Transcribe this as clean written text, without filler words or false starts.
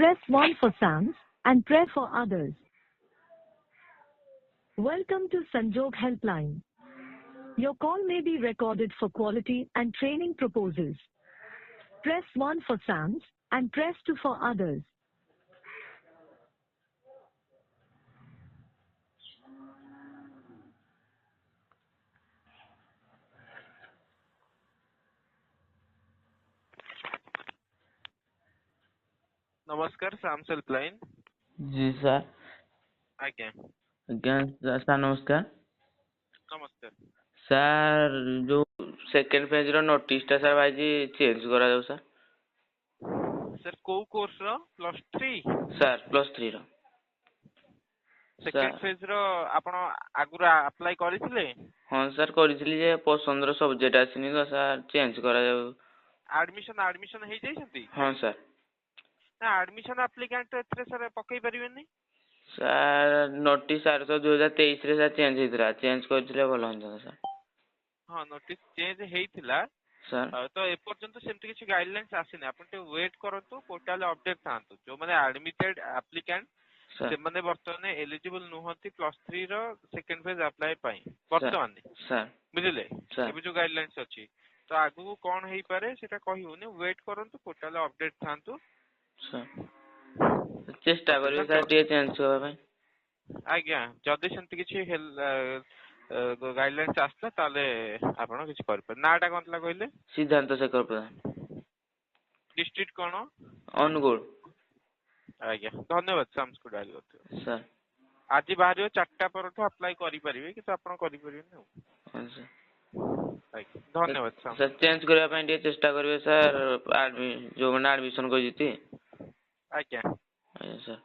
Press 1 for SAMs and press for others. Welcome to Sanjog Helpline. Your call may be recorded for quality and training purposes. Press 1 for SAMs and press 2 for others. नमस्कार साम helpline. जी sir. आज्ञा आज्ञा sir नमस्कार। नमस्कार sir जो second page रो notice टा sir भाई जी change करा जाऊ सर। सर को कोर्स रो +3 सर +3 रो सेकेंड पेज रो आपण आगुरा अप्लाई करिथिले? हां सर करिथिली जे पसंद रो सब्जेक्ट आसिनी तो सर चेंज करा जाऊ। एडमिशन हे जाइसंती? हां सर। ना एडमिशन एप्लीकेंट एथरे सर पकई परिबेनी? सर नोटिस आर तो 2023 रे सर चेंज हितरा चेंज करथिले भलो हंता सर। हां नोटिस चेंज हेइथिला सर तो ए पर्यंत सेमति किछि गाइडलाइंस आसिने आपण ते वेट करंतु पोर्टल अपडेट थांतु जो माने एडमिटेड एप्लीकेंट से माने वर्तमान एलिजिबल नुहंती +3 रो सेकंड फेज अप्लाई पई वर्तमान सर बुझिले एबे जो गाइडलाइंस अछि तो आगु कोन हेई पारे सेटा कहि होने वेट करंतु पोर्टल अपडेट थांतु सर चेष्टा करियो सर टे चेंज करबा पई। आज्ञा जदी सेमति किछि गाइडलाइंस आस्ता ताले आपण किछि कर पर नाटा कोनतला कहिले? सिद्धांत शेखर प्रधान। डिस्ट्रिक्ट कोन? अनुगुण। आज्ञा धन्यवाद साम्स को डायल करथि सर। आज बाहरियो 4टा परठो अप्लाई करि परिबे कि आपण करि परिबे हां सर। आज्ञा धन्यवाद साम्स। सर चेंज करबा पई टे चेष्टा करबे सर जो माने एडमिशन को जिति। आज्ञा आज्ञा सर।